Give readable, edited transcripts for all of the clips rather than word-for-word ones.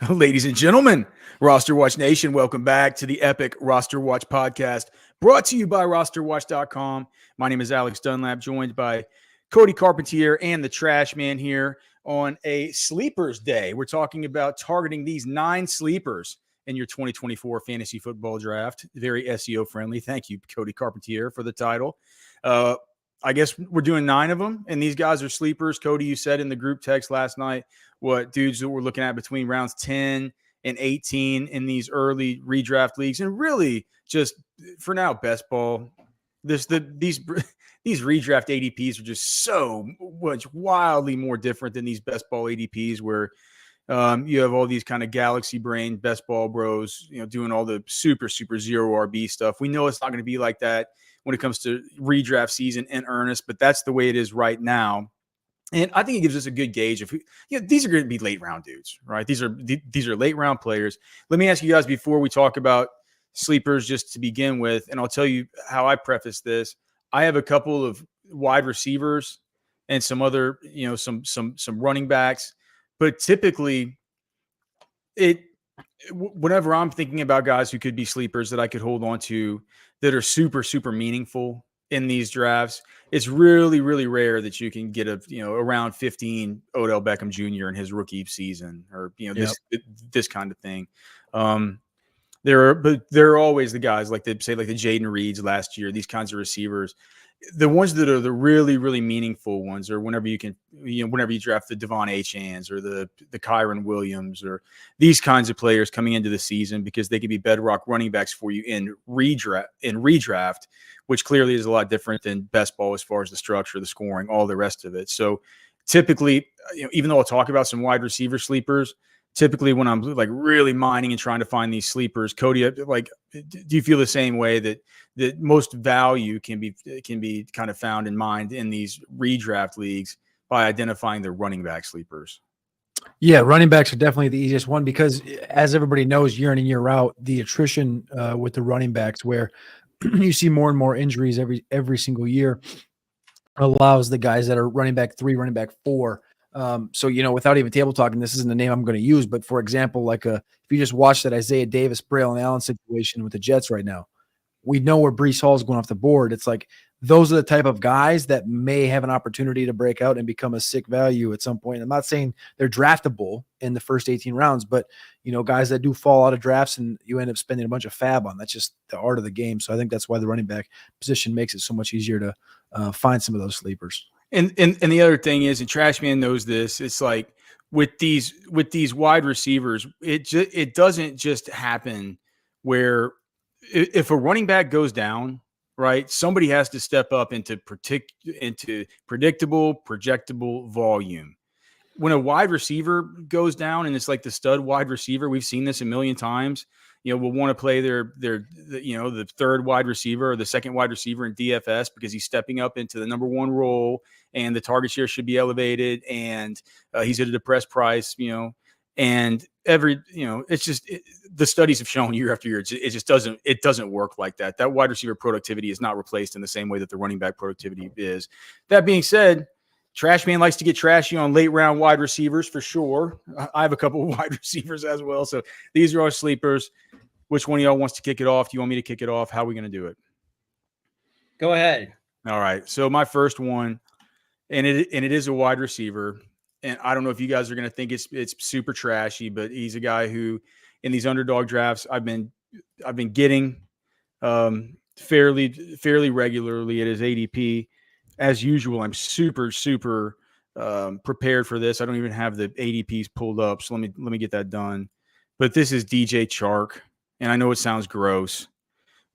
Ladies and gentlemen, RosterWatch Nation, welcome back to the epic RosterWatch podcast, brought to you by RosterWatch.com. My name is Alex Dunlap, joined by Cody Carpentier and the Trashman here on a Sleepers Day. We're talking about targeting these 9 sleepers in your 2024 fantasy football draft. Very SEO friendly. Thank you, Cody Carpentier, for the title. I guess we're doing 9 of them, and these guys are sleepers. Cody, you said in the group text last night what dudes that we're looking at between rounds 10 and 18 in these early redraft leagues, and really just for now, best ball. These redraft ADPs are just so much wildly more different than these best ball ADPs, where you have all these kind of galaxy brain best ball bros, doing all the super zero RB stuff. We know it's not going to be like that when it comes to redraft season in earnest, but that's the way it is right now. And I think it gives us a good gauge of who, these are going to be late round dudes, right? These are late round players. Let me ask you guys before we talk about sleepers, just to begin with, and I'll tell you how I preface this. I have a couple of wide receivers and some other, some running backs, but typically whenever I'm thinking about guys who could be sleepers that I could hold on to that are super meaningful in these drafts, it's really rare that you can get around 15 Odell Beckham Jr. in his rookie season, or this kind of thing. There are always the guys like the Jaden Reeds last year, these kinds of receivers. The ones that are the really meaningful ones are whenever you draft the Devon Achans or the Kyron Williams or these kinds of players coming into the season, because they can be bedrock running backs for you in redraft, which clearly is a lot different than best ball as far as the structure, the scoring, all the rest of it. So typically, even though I'll talk about some wide receiver sleepers, typically when I'm like really mining and trying to find these sleepers, Cody, like, do you feel the same way that most value can be kind of found and mined in these redraft leagues by identifying the running back sleepers? Yeah, running backs are definitely the easiest one, because as everybody knows, year in and year out, the attrition with the running backs, where you see more and more injuries every single year, allows the guys that are running back 3, running back 4. So, without even table talking, this isn't the name I'm going to use, but for example, if you just watch that Isaiah Davis, Braylon Allen situation with the Jets right now, we know where Breece Hall is going off the board. It's like, those are the type of guys that may have an opportunity to break out and become a sick value at some point. I'm not saying they're draftable in the first 18 rounds, but guys that do fall out of drafts and you end up spending a bunch of fab on. That's just the art of the game. So I think that's why the running back position makes it so much easier to find some of those sleepers. And the other thing is, and Trashman knows this, it's like with these wide receivers, it doesn't just happen where if a running back goes down, right, somebody has to step up into predictable, projectable volume. When a wide receiver goes down, and it's like the stud wide receiver, we've seen this a million times. Will want to play the third wide receiver or the second wide receiver in DFS because he's stepping up into the number 1 role, and the target share should be elevated, and he's at a depressed price. And it's just the studies have shown year after year, it doesn't work like that. That wide receiver productivity is not replaced in the same way that the running back productivity is. That being said, Trashman likes to get trashy on late round wide receivers for sure. I have a couple of wide receivers as well. So these are our sleepers. Which one of y'all wants to kick it off? Do you want me to kick it off? How are we going to do it? Go ahead. All right. So my first one, and it is a wide receiver. And I don't know if you guys are going to think it's super trashy, but he's a guy who in these underdog drafts I've been getting fairly regularly at his ADP. As usual, I'm super prepared for this. I don't even have the ADPs pulled up, so let me get that done. But this is DJ Chark, and I know it sounds gross,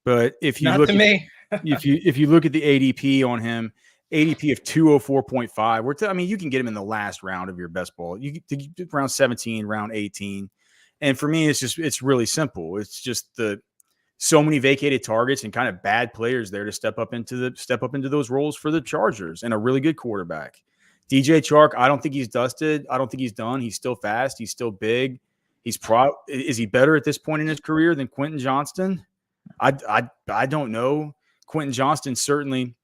but if you look at the ADP on him, ADP of 204.5, you can get him in the last round of your best ball. You get round 17, round 18, and for me, it's really simple. It's just so many vacated targets and kind of bad players there to step up into those roles for the Chargers, and a really good quarterback. DJ Chark, I don't think he's dusted. I don't think he's done. He's still fast. He's still big. Is he better at this point in his career than Quentin Johnston? I don't know. Quentin Johnston certainly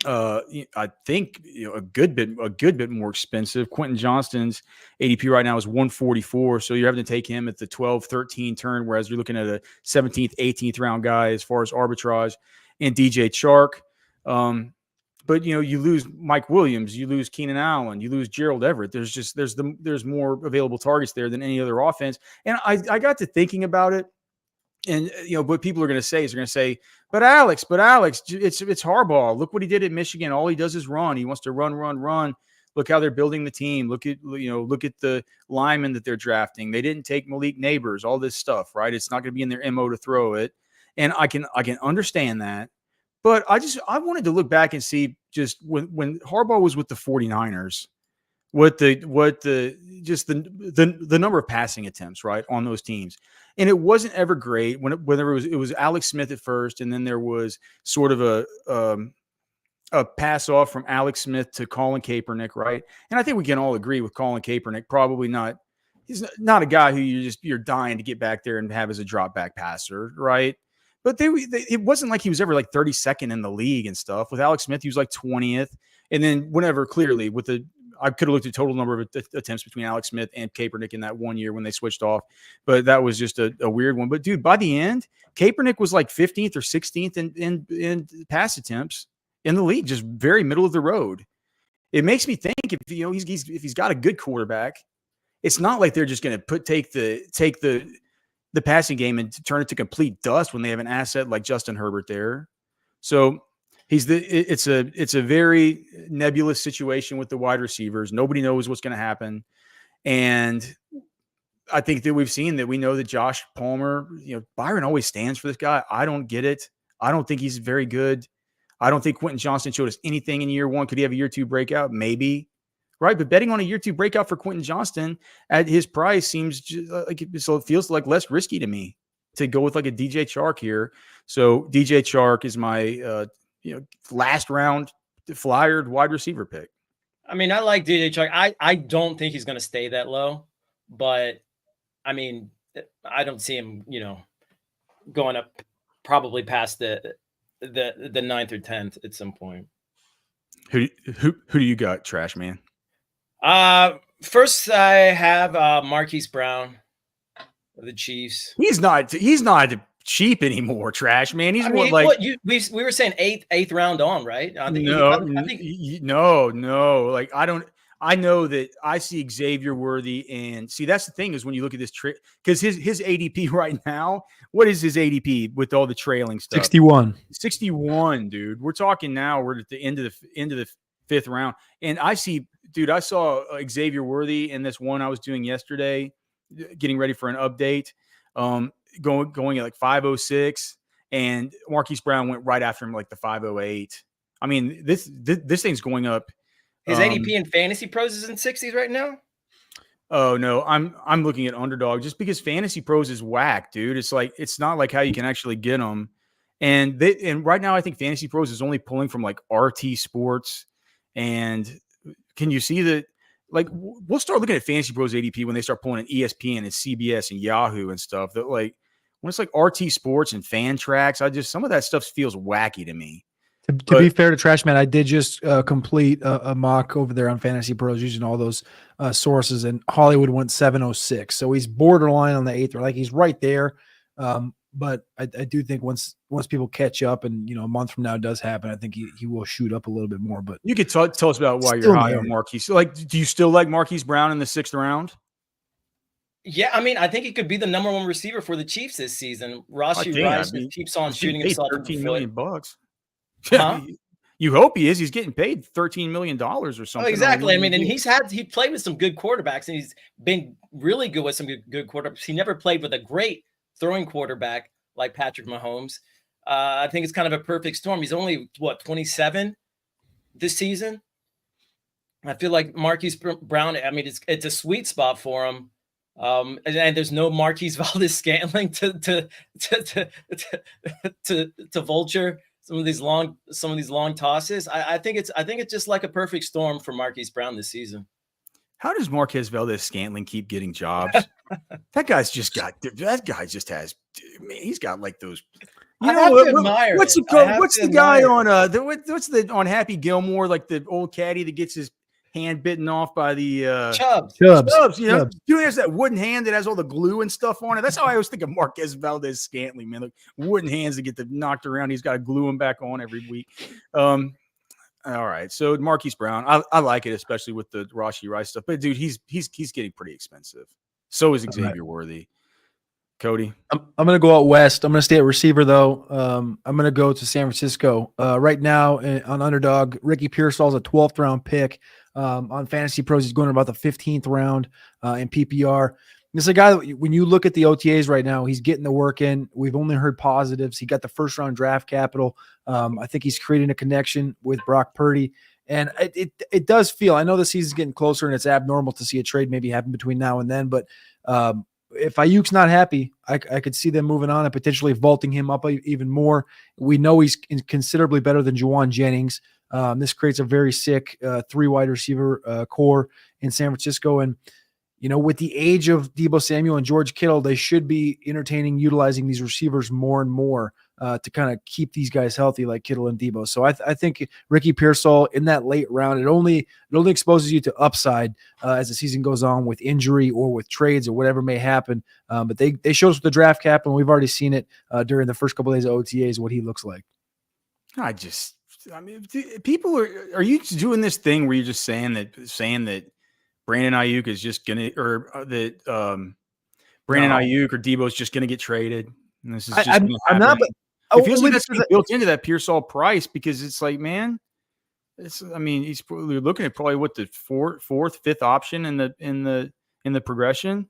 I think a good bit more expensive. Quentin Johnston's ADP right now is 144, so you're having to take him at the 12, 13 turn, whereas you're looking at a 17th, 18th round guy as far as arbitrage, and DJ Chark. But you lose Mike Williams, you lose Keenan Allen, you lose Gerald Everett. There's more available targets there than any other offense. And I got to thinking about it. And what people are going to say is they're going to say, but Alex, it's Harbaugh. Look what he did at Michigan. All he does is run. He wants to run. Look how they're building the team. Look at the linemen that they're drafting. They didn't take Malik Neighbors. All this stuff, right? It's not going to be in their MO to throw it. And I can understand that, but I wanted to look back and see just when Harbaugh was with the 49ers, what the number of passing attempts, right, on those teams. And it wasn't ever great whenever it was Alex Smith at first, and then there was sort of a pass off from Alex Smith to Colin Kaepernick, right? And I think we can all agree with Colin Kaepernick, probably not. He's not a guy who you're dying to get back there and have as a drop back passer, right? But it wasn't like he was ever like 32nd in the league and stuff. With Alex Smith, he was like 20th, and then whenever clearly I could have looked at total number of attempts between Alex Smith and Kaepernick in that 1 year when they switched off, but that was just a weird one. But dude, by the end, Kaepernick was like 15th or 16th in pass attempts in the league, just very middle of the road. It makes me think if he's got a good quarterback, it's not like they're just going to take the passing game and turn it to complete dust when they have an asset like Justin Herbert there. So it's a very nebulous situation with the wide receivers. Nobody knows what's going to happen. And I think that we know that Josh Palmer, Byron always stands for this guy. I don't get it. I don't think he's very good. I don't think Quentin Johnston showed us anything in year one. Could he have a year two breakout? Maybe. Right. But betting on a year two breakout for Quentin Johnston at his price seems it feels like less risky to me to go with like a DJ Chark here. So DJ Chark is my, last round flyered wide receiver pick. I mean, I like DJ Chark. I don't think he's going to stay that low, but I mean, I don't see him, going up probably past the 9th or 10th at some point. Who do you got, Trashman? First I have Marquise Brown of the Chiefs. He's not cheap anymore, Trashman. He's we were saying eighth round on, right? I think no. Like I know that I see Xavier Worthy, and see that's the thing is when you look at this trick because his ADP right now, what is his ADP with all the trailing stuff? 61, dude. We're talking now. We're at the end of the 5th round, and I saw Xavier Worthy in this one I was doing yesterday, getting ready for an update. Going at like 506, and Marquise Brown went right after him like the 508. I mean, this thing's going up. His ADP in Fantasy Pros is in 60s right now. Oh no, I'm looking at Underdog just because Fantasy Pros is whack, dude. It's not like how you can actually get them, and right now I think Fantasy Pros is only pulling from like RT Sports, and can you see that? Like we'll start looking at Fantasy Pros ADP when they start pulling in ESPN and CBS and Yahoo and stuff. That like when it's like RT Sports and Fan Tracks, some of that stuff feels wacky to me. To be fair to Trashman, I did just complete a mock over there on Fantasy Pros using all those sources, and Hollywood went 706. So he's borderline on the 8th, or like he's right there. But I do think once people catch up and, a month from now does happen, I think he will shoot up a little bit more. But you could tell us about why you're high on Marquise. Like, do you still like Marquise Brown in the 6th round? Yeah, I mean, I think he could be the number 1 receiver for the Chiefs this season. Rossi Rice keeps on shooting himself $13 million. Huh? You hope he is. He's getting paid $13 million or something. Oh, exactly. I mean, and he played with some good quarterbacks, and he's been really good with some good quarterbacks. He never played with a great throwing quarterback like Patrick Mahomes. I think it's kind of a perfect storm. He's only 27 this season. I feel like Marquise Brown. I mean, it's a sweet spot for him. And there's no Marquise Valdes-Scantling to vulture some of these long tosses. I think it's just like a perfect storm for Marquise Brown this season. How does Marquez Valdes-Scantling keep getting jobs? That guy just has. Man, he's got like those. You I know have what, to admire what's it. what's the guy on what's the on Happy Gilmore, like the old caddy that gets his hand bitten off by the Chubbs. Chubbs, you know, Chubbs. dude has that wooden hand that has all the glue and stuff on it. That's how I always think of Marquez Valdez-Scantling, man. Like wooden hands that get knocked around. He's got to glue them back on every week. All right, so Marquise Brown, I like it, especially with the Rashee Rice stuff. But dude, he's getting pretty expensive. So is Xavier Worthy. Cody, I'm going to go out west. I'm going to stay at receiver, though. I'm going to go to San Francisco. Right now on Underdog, Ricky Pearsall is a 12th round pick. On Fantasy Pros, he's going about the 15th round in PPR. This is a guy that when you look at the OTAs right now, he's getting the work in. We've only heard positives. He got the first round draft capital. I think he's creating a connection with Brock Purdy. And it does feel, I know the season's getting closer and it's abnormal to see a trade maybe happen between now and then, but if Ayuk's not happy, I could see them moving on and potentially vaulting him up even more. We know he's considerably better than Juwan Jennings. This creates a very sick 3 wide receiver core in San Francisco. And, you know, with the age of Deebo Samuel and George Kittle, they should be utilizing these receivers more and more to kind of keep these guys healthy like Kittle and Deebo. So I think Ricky Pearsall in that late round, it only exposes you to upside as the season goes on with injury or with trades or whatever may happen. But they showed us with the draft cap, and we've already seen it during the first couple of days of OTAs what he looks like. I mean, people are you doing this thing where you're just saying that Brandon Ayuk is just gonna, or that Brandon Ayuk or Debo is just gonna get traded? And this is just I'm not. But it feels like that's built into that Pearsall price because it's like, man, I mean, he's looking at probably what the fourth, fifth option in the progression.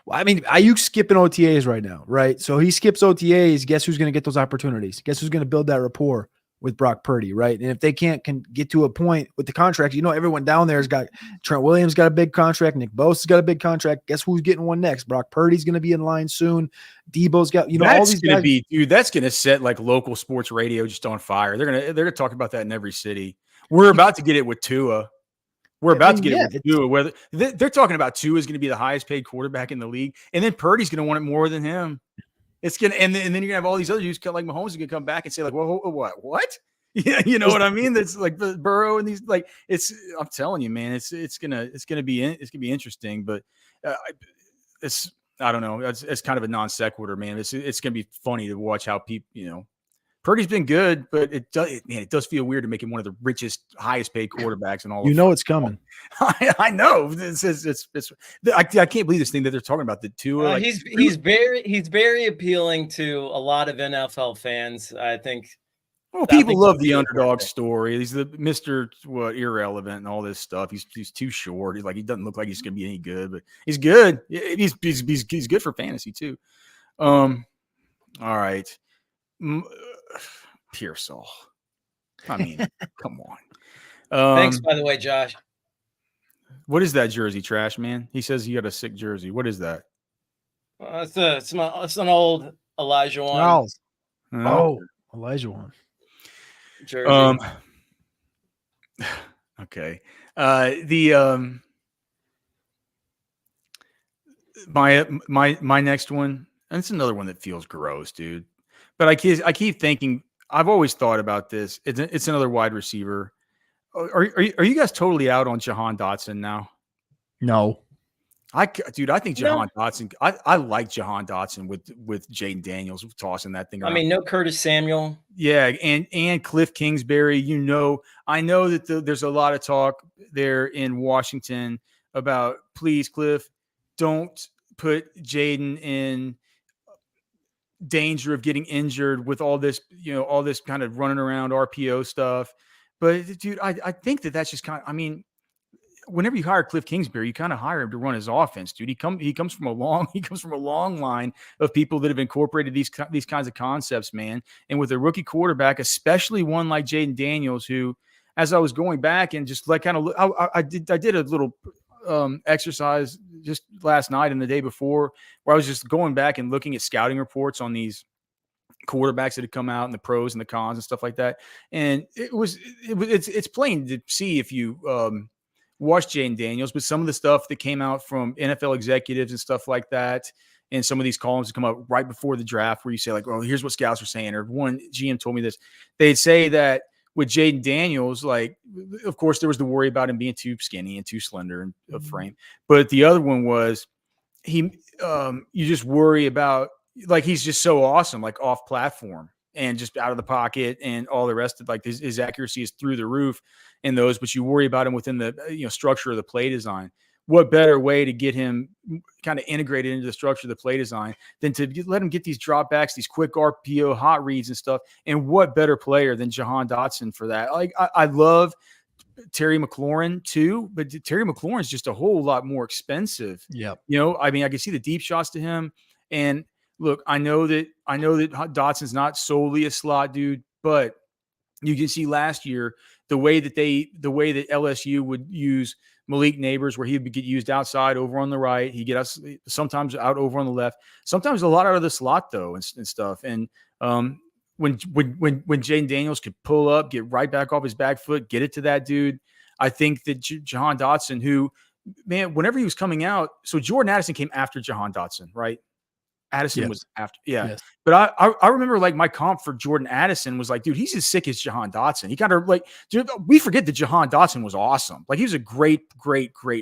Well, I mean, Ayuk's skipping OTAs right now, right? So he skips OTAs. Guess who's going to get those opportunities? Guess who's going to build that rapport with Brock Purdy, right? And if they can get to a point with the contract, you know, everyone down there has got Trent Williams got a big contract, Nick Bosa's got a big contract. Guess who's getting one next? Brock Purdy's going to be in line soon. Debo's got, you know, all these guys. That's going to set like local sports radio just on fire. They're going to talk about that in every city. We're about to get it with Tua. We're about to get it with Tua. Whether they're talking about Tua is going to be the highest paid quarterback in the league, and then Purdy's going to want it more than him. It's gonna, and then you're gonna have all these other dudes like Mahomes are gonna come back and say like, well, what? Yeah, you know what I mean? That's like the Burrow and these like it's. I'm telling you, man, it's gonna be interesting, but it's I don't know. It's kind of a non sequitur, man. It's gonna be funny to watch how people, you know, Purdy's been good, but it does feel weird to make him one of the richest, highest paid quarterbacks in all. You know it's coming. I know. I can't believe this thing that they're talking about. The Tua. He's very appealing to a lot of NFL fans. I think. Well, people love the underdog story. He's the Mr. Irrelevant and all this stuff. He's too short. He doesn't look like he's going to be any good, but he's good. He's good for fantasy too. All right. Pearsall. I mean, come on. Thanks, by the way, Josh. What is that jersey, Trash Man? He says he got a sick jersey. What is that? It's an old Elijah one. Oh, Elijah one. Jersey. Okay. My next one, and it's another one that feels gross, dude. But I keep thinking, I've always thought about this. It's another wide receiver. Are you guys totally out on Jahan Dotson now? No. I think Jahan Dotson. I like Jahan Dotson with Jaden Daniels tossing that thing around. I mean, no Curtis Samuel. Yeah, and Cliff Kingsbury. You know, I know that there's a lot of talk there in Washington about, please, Cliff, don't put Jaden in danger of getting injured with all this, you know, all this kind of running around RPO stuff. But dude, I think that's just kind of, I mean, whenever you hire Cliff Kingsbury, you kind of hire him to run his offense, dude. He comes from a long line of people that have incorporated these kinds of concepts, man. And with a rookie quarterback, especially one like Jaden Daniels, who, as I was going back and just like kind of, I did a little exercise just last night and the day before, where I was just going back and looking at scouting reports on these quarterbacks that had come out and the pros and the cons and stuff like that. And it's plain to see if you watch Jaden Daniels, but some of the stuff that came out from NFL executives and stuff like that, in some of these columns that come up right before the draft where you say like, oh, here's what scouts are saying. Or one GM told me this. They'd say that with Jaden Daniels, like, of course, there was the worry about him being too skinny and too slender in a frame. But the other one was you just worry about, like, he's just so awesome, like off platform and just out of the pocket and all the rest of, like, his accuracy is through the roof in those, but you worry about him within the structure of the play design. What better way to get him kind of integrated into the structure of the play design than to let him get these dropbacks, these quick RPO hot reads and stuff? And what better player than Jahan Dotson for that? Like, I love Terry McLaurin too, but Terry McLaurin is just a whole lot more expensive. Yeah. I mean, I can see the deep shots to him. And look, I know that Dotson's not solely a slot dude, but you can see last year the way that LSU would use Malik Neighbors, where he would get used outside over on the right. He'd get us sometimes out over on the left, sometimes a lot out of the slot though, and stuff. And when Jaden Daniels could pull up, get right back off his back foot, get it to that dude, I think that Jahan Dotson, who, man, whenever he was coming out, so Jordan Addison came after Jahan Dotson, right? Addison was after, yeah. Yes. But I remember, like, my comp for Jordan Addison was like, dude, he's as sick as Jahan Dotson. He kind of, like, dude, we forget that Jahan Dotson was awesome. Like, he was a great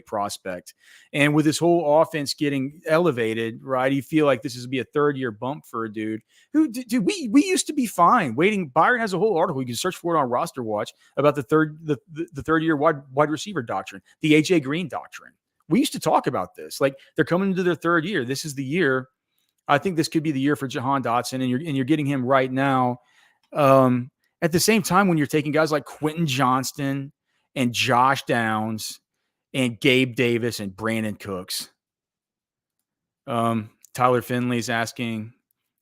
prospect. And with this whole offense getting elevated, right, you feel like this is be a third-year bump for a dude who, dude, we used to be fine waiting. Byron has a whole article. You can search for it on Roster Watch about the third-year wide receiver doctrine, the AJ Green doctrine. We used to talk about this. Like, they're coming into their third year. This is the year. I think this could be the year for Jahan Dotson, and you're getting him right now. At the same time, when you're taking guys like Quentin Johnston and Josh Downs and Gabe Davis and Brandon Cooks. Tyler Finley's asking,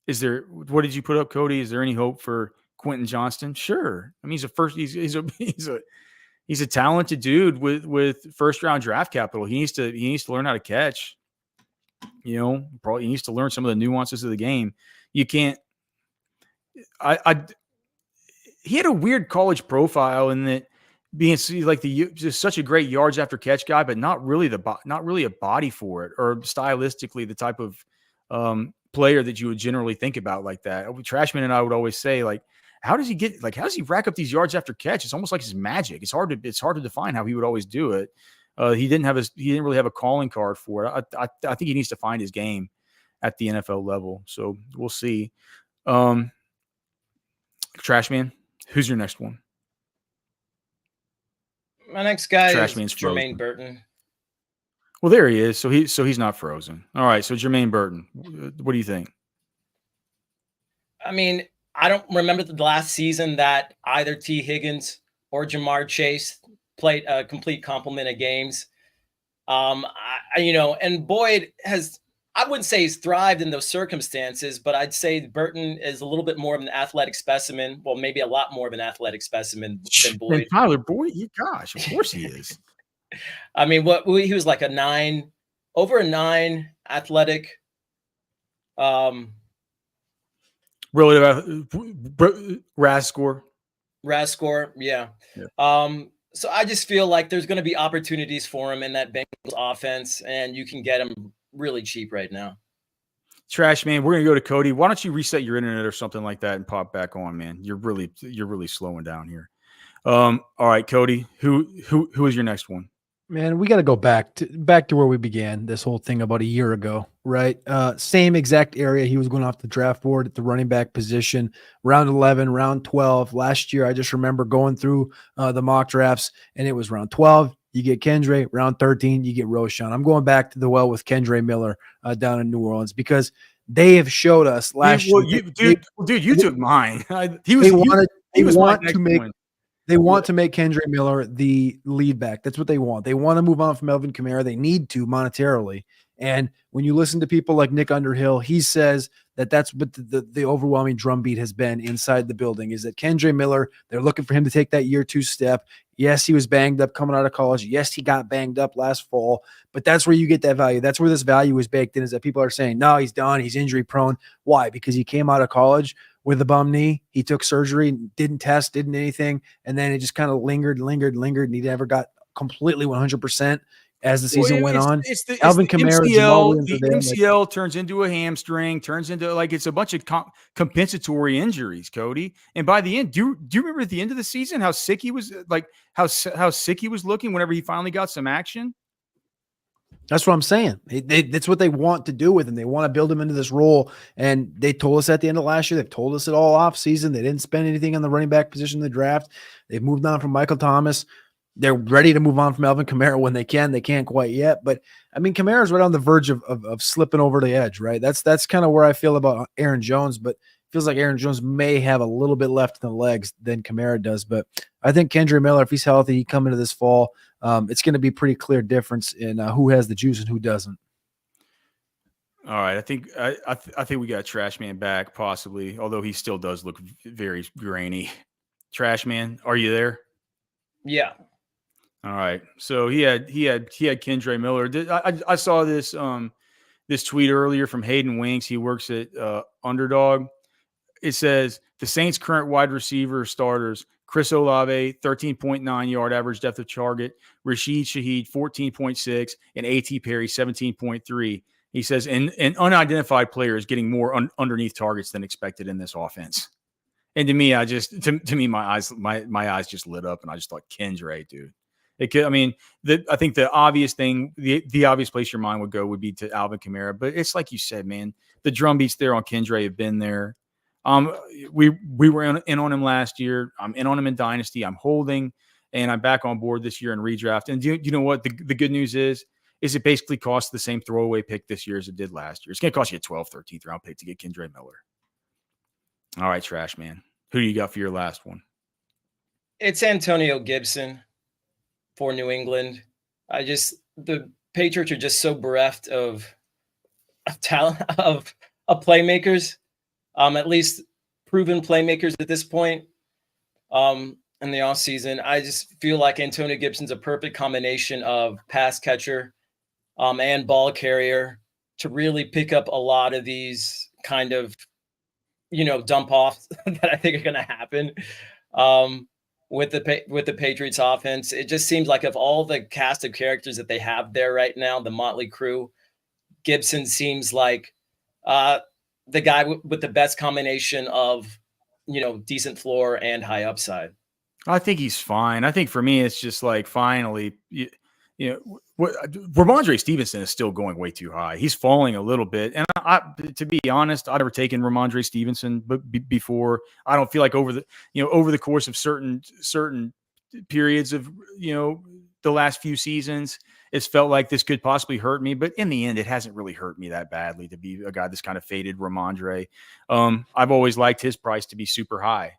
what did you put up, Cody? Is there any hope for Quentin Johnston? Sure. I mean, he's a talented dude with first round draft capital. He needs to learn how to catch. Probably he needs to learn some of the nuances of the game. You can't. He had a weird college profile in that being like just such a great yards after catch guy, but not really a body for it, or stylistically the type of player that you would generally think about like that. Trashman and I would always say, like, how does he rack up these yards after catch? It's almost like his magic. It's hard to define how he would always do it. He didn't really have a calling card for it. I think he needs to find his game at the NFL level. So we'll see. Trashman, who's your next one? My next guy Trashman's is Jermaine Burton. Well, there he is. So he's not frozen. All right. So Jermaine Burton, what do you think? I mean, I don't remember the last season that either T. Higgins or Jamar Chase played a complete complement of games. And Boyd has, I wouldn't say he's thrived in those circumstances, but I'd say Burton is a little bit more of an athletic specimen. Well, maybe a lot more of an athletic specimen than Boyd. And Tyler Boyd, gosh, of course he is. I mean, he was like over a 9 athletic. Relative RAS score. RAS score, yeah. So I just feel like there's going to be opportunities for him in that Bengals offense, and you can get him really cheap right now. Trash man, we're going to go to Cody. Why don't you reset your internet or something like that and pop back on, man? You're really slowing down here. All right, Cody, who is your next one? Man, we got to go back to where we began this whole thing about a year ago, right? Same exact area. He was going off the draft board at the running back position, round 11, round 12. Last year, I just remember going through the mock drafts, and it was round 12. You get Kendre, round 13, you get Roschon. I'm going back to the well with Kendre Miller down in New Orleans because they have showed us last year. Dude, you took mine. They want to make Kendre Miller the lead back. That's what they want. They want to move on from Melvin Kamara. They need to monetarily. And when you listen to people like Nick Underhill, he says that that's what the overwhelming drumbeat has been inside the building is that Kendre Miller, they're looking for him to take that year 2 step. Yes, he was banged up coming out of college. Yes, he got banged up last fall, but that's where you get that value. That's where this value is baked in, is that people are saying, no, he's done. He's injury prone. Why? Because he came out of college with a bum knee. He took surgery, didn't test, didn't anything. And then it just kind of lingered, and he never got completely 100%. as the season went on. It's Alvin the Kamara is MCL. well into The there. MCL turns into a hamstring, turns into like it's a bunch of compensatory injuries, Cody. And by the end, do you remember at the end of the season how sick he was? Like how sick he was looking whenever he finally got some action. That's what I'm saying. That's what they want to do with him. They want to build him into this role. And they told us at the end of last year, they've told us it all off season. They didn't spend anything on the running back position in the draft. They've moved on from Michael Thomas. They're ready to move on from Alvin Kamara when they can. They can't quite yet. But, I mean, Kamara's right on the verge of slipping over the edge, right? That's kind of where I feel about Aaron Jones. But it feels like Aaron Jones may have a little bit left in the legs than Kamara does. But I think Kendre Miller, if he's healthy, he come into this fall, it's going to be pretty clear difference in who has the juice and who doesn't. All right, I think we got Trashman back possibly, although he still does look very grainy. Trashman, are you there? Yeah. All right, so he had Kendre Miller. I saw this this tweet earlier from Hayden Winks. He works at Underdog. It says the Saints' current wide receiver starters: Chris Olave, 13.9 yard average depth of target; Rashid Shaheed, 14.6; and A.T. Perry, 17.3. He says an unidentified player is getting more underneath targets than expected in this offense. And to me, my eyes just lit up, and I just thought, Kendre, dude. I think the obvious thing, the obvious place your mind would go would be to Alvin Kamara, but it's like you said, man, the drum beats there on Kendre have been there. We were in on him last year. I'm in on him in Dynasty. I'm holding, and I'm back on board this year in redraft. And you know what? The good news is it basically costs the same throwaway pick this year as it did last year. It's going to cost you a 12th, 13th round pick to get Kendre Miller. All right, Trash Man. Who do you got for your last one? It's Antonio Gibson for New England. The Patriots are just so bereft of talent, of playmakers, at least proven playmakers at this point in the offseason. I just feel like Antonio Gibson's a perfect combination of pass catcher and ball carrier to really pick up a lot of these kind of, dump offs that I think are going to happen with the Patriots offense. It just seems like of all the cast of characters that they have there right now, the motley crew, Gibson seems like the guy with the best combination of, decent floor and high upside. I think he's fine. I think for me, it's just like finally, Ramondre Stevenson is still going way too high. He's falling a little bit. And to be honest, I'd never taken Ramondre Stevenson before. I don't feel like over the course of certain periods of, the last few seasons, it's felt like this could possibly hurt me. But in the end, it hasn't really hurt me that badly to be a guy that's kind of faded Ramondre. I've always liked his price to be super high.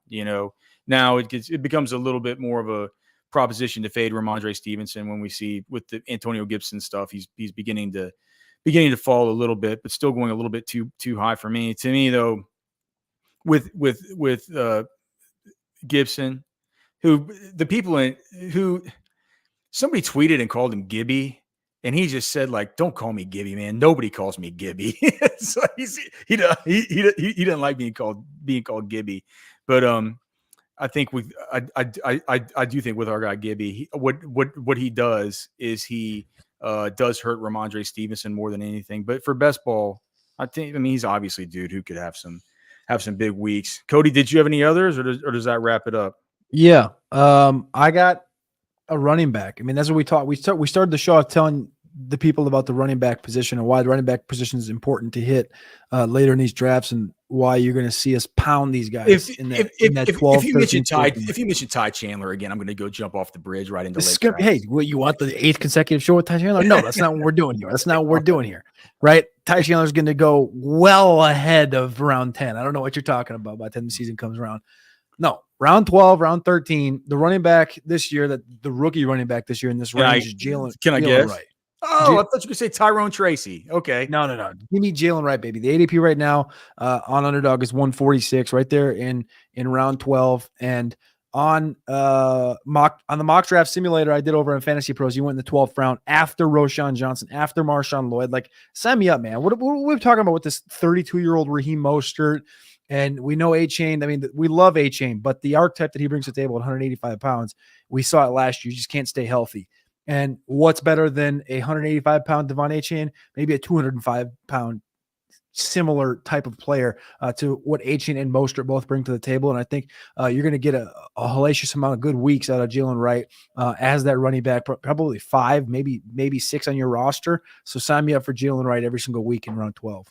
Now it becomes a little bit more of a proposition to fade Ramondre Stevenson when we see with the Antonio Gibson stuff, he's beginning to fall a little bit, but still going a little bit too high for me. To me though, with Gibson, who somebody tweeted and called him Gibby, and he just said like, "Don't call me Gibby, man. Nobody calls me Gibby." So he doesn't like being called Gibby, but I think I do think with our guy Gibby, what he does is he does hurt Ramondre Stevenson more than anything. But for best ball, he's obviously a dude who could have some big weeks. Cody, did you have any others, or does that wrap it up? Yeah, I got a running back. That's what we talked. We started the show telling the people about the running back position and why the running back position is important to hit later in these drafts, and why you're going to see us pound these guys in that 12. If you mention Ty Chandler again, I'm going to go jump off the bridge right into late. Hey, you want the 8th consecutive show with Ty Chandler? No, that's not what we're doing here. Right? Ty Chandler's going to go well ahead of round 10. I don't know what you're talking about by the time the season comes around. No, round 12, round 13, the running back this year, the rookie running back this year in this range is Jalen. Can I guess? Wright. Oh, I thought you could say Tyrone Tracy. Okay. No. Give me Jalen Wright, baby. The ADP right now on Underdog is 146, right there in round 12. And on the mock draft simulator I did over in Fantasy Pros, you went in the 12th round after Roschon Johnson, after Marshawn Lloyd. Like, sign me up, man. What are we talking about with this 32-year-old Raheem Mostert? And we know A-Chain. We love A-Chain, but the archetype that he brings to the table at 185 pounds, we saw it last year. You just can't stay healthy. And what's better than a 185-pound Devon Achane? Maybe a 205-pound similar type of player to what Achane and Mostert both bring to the table. And I think you're going to get a hellacious amount of good weeks out of Jalen Wright as that running back, probably 5, maybe 6 on your roster. So sign me up for Jalen Wright every single week in round 12.